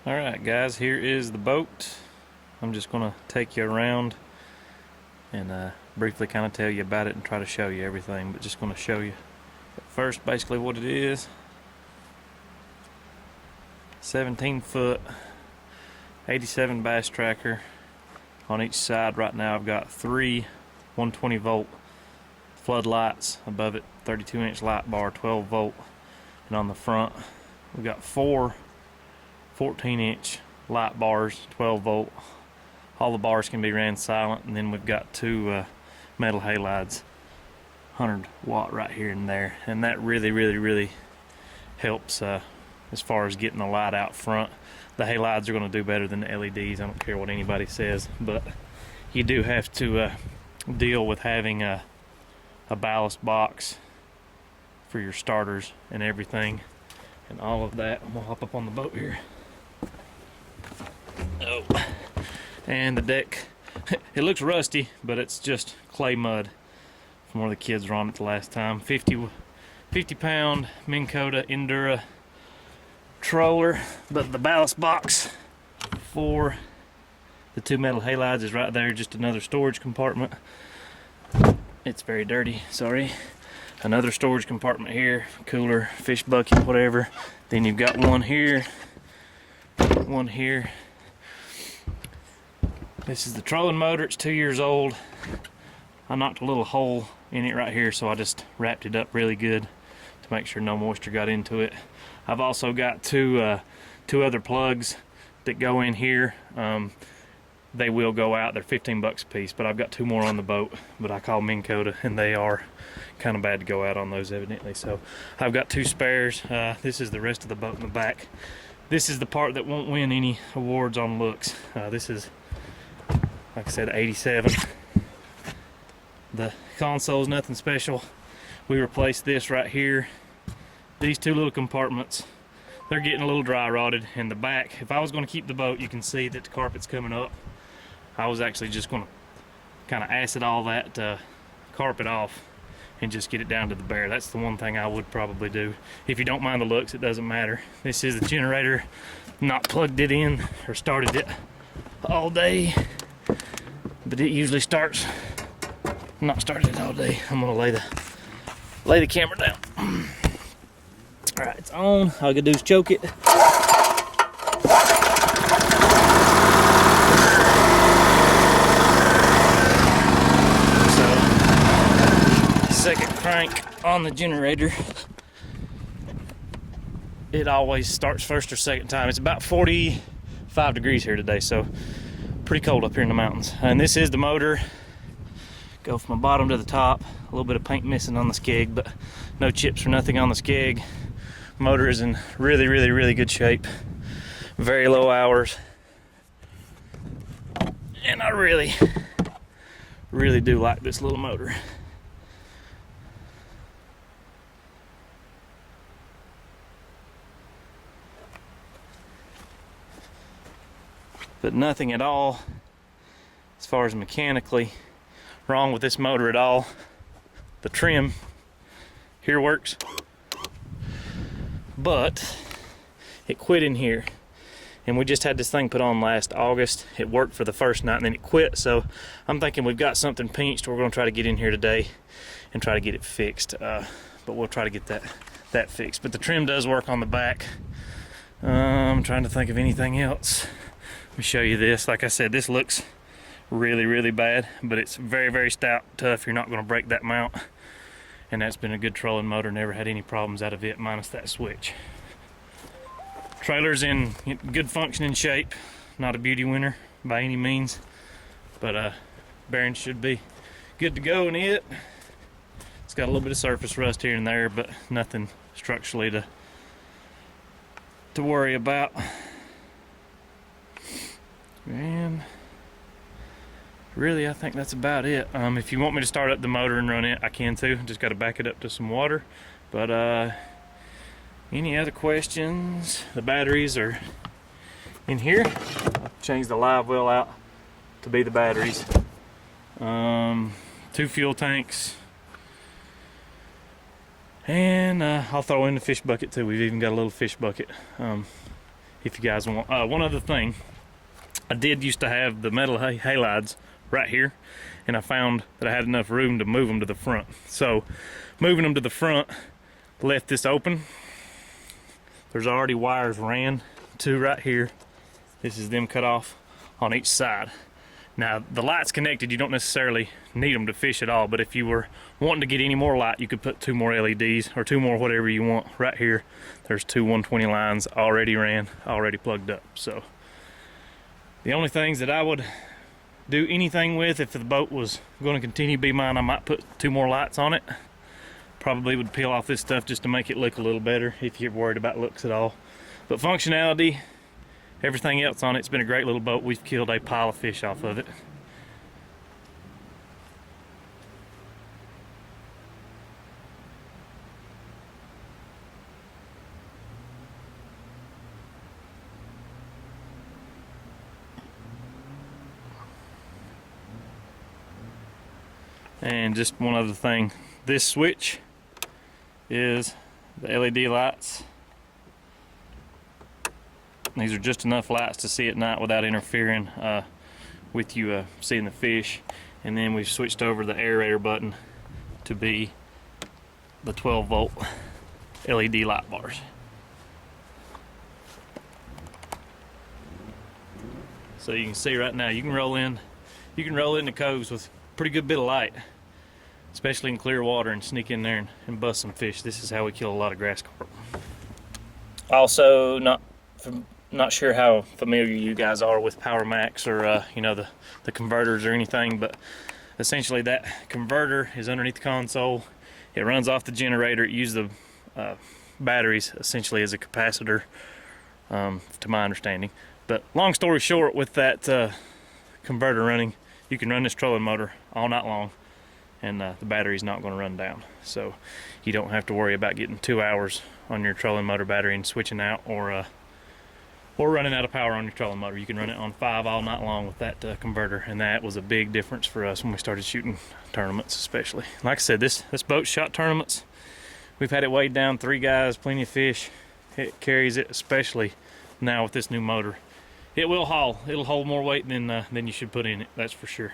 Alright guys, here is the boat. I'm just going to take you around and briefly kind of tell you about it and try to show you everything, but just going to show you first basically what it is. 17 foot 87 bass tracker. On each side right now I've got three 120 volt floodlights above it, 32-inch light bar, 12 volt, and on the front we've got four 14-inch light bars, 12 volt. All the bars can be ran silent, and then we've got two metal halides, 100 watt right here and there, and that really helps as far as getting the light out front. The halides are going to do better than the LEDs. I don't care what anybody says, but you do have to deal with having a ballast box for your starters and everything and all of that. I'm gonna hop up on the boat here. Oh, and the deck, it looks rusty, but it's just clay mud from where the kids were on it the last time. 50 pound Minn Kota Endura troller, but the ballast box for the two metal halides is right there, just another storage compartment. It's very dirty, sorry. Another storage compartment here, cooler, fish bucket, whatever. Then you've got one here, one here. This is the trolling motor. It's 2 years old. I knocked a little hole in it right here, so I just wrapped it up really good to make sure no moisture got into it. I've also got two other plugs that go in here. They will go out. They're 15 bucks a piece, but I've got two more on the boat, but I call Minn Kota, and they are kind of bad to go out on those evidently. So I've got two spares. This is the rest of the boat in the back. This is the part that won't win any awards on looks. This is, like I said, 87. The console's nothing special. We replaced this right here. These two little compartments, they're getting a little dry rotted in the back. If I was going to keep the boat, you can see that the carpet's coming up. I was actually just going to kind of acid all that carpet off and just get it down to the bare. That's the one thing I would probably do. If you don't mind the looks, it doesn't matter. This is the generator. Not plugged it in or started it all day, but it usually starts. Not started it all day. I'm gonna lay the camera down. All right, it's on. All I gotta do is choke it. Second crank on the generator. It always starts first or second time. It's about 45 degrees here today, so pretty cold up here in the mountains. And this is the motor. Go from the bottom to the top. A little bit of paint missing on the skeg, but no chips or nothing on the skeg. Motor is in really good shape. Very low hours. And I really do like this little motor. But nothing at all as far as mechanically wrong with this motor at all. The trim here works, but it quit in here, and we just had this thing put on last August. It worked for the first night and then it quit, so I'm thinking we've got something pinched. We're going to try to get in here today and try to get it fixed, but we'll try to get that fixed. But the trim does work on the back. I'm trying to think of anything else. Let me show you this. Like I said, this looks really bad, but it's very stout, tough. You're not going to break that mount, and that's been a good trolling motor. Never had any problems out of it, minus that switch. Trailer's in good functioning shape. Not a beauty winner by any means, but bearings should be good to go in it. It's got a little bit of surface rust here and there, but nothing structurally to worry about. And really, I think that's about it. If you want me to start up the motor and run it, I can too. Just got to back it up to some water. But any other questions? The batteries are in here. I've changed the live well out to be the batteries. 2 fuel tanks. And I'll throw in the fish bucket too. We've even got a little fish bucket. if you guys want. One other thing, I did used to have the metal halides right here, and I found that I had enough room to move them to the front. So moving them to the front left this open. There's already wires ran to right here. This is them cut off on each side. Now the light's connected, you don't necessarily need them to fish at all, but if you were wanting to get any more light, you could put 2 more LEDs or 2 more whatever you want. Right here there's 2 120 lines already ran, already plugged up. So the only things that I would do anything with if the boat was going to continue to be mine, I might put 2 more lights on it. Probably would peel off this stuff just to make it look a little better if you're worried about looks at all. But functionality, everything else on it's been a great little boat. We've killed a pile of fish off of it. And just one other thing, this switch is the LED lights. These are just enough lights to see at night without interfering with you seeing the fish. And then we've switched over the aerator button to be the 12-volt LED light bars. So you can see right now, you can roll in the coves with a pretty good bit of light, especially in clear water, and sneak in there and bust some fish. This is how we kill a lot of grass carp. Also, not sure how familiar you guys are with Power Max or you know, the converters or anything, but essentially that converter is underneath the console. It runs off the generator. It uses the batteries essentially as a capacitor, to my understanding. But long story short, with that converter running, you can run this trolling motor all night long, and the battery's not going to run down. So you don't have to worry about getting 2 hours on your trolling motor battery and switching out, or running out of power on your trolling motor. You can run it on 5 all night long with that converter, and that was a big difference for us when we started shooting tournaments, especially. Like I said, this boat shot tournaments. We've had it weighed down, 3 guys, plenty of fish. It carries it, especially now with this new motor. It will haul. It'll hold more weight than you should put in it, that's for sure.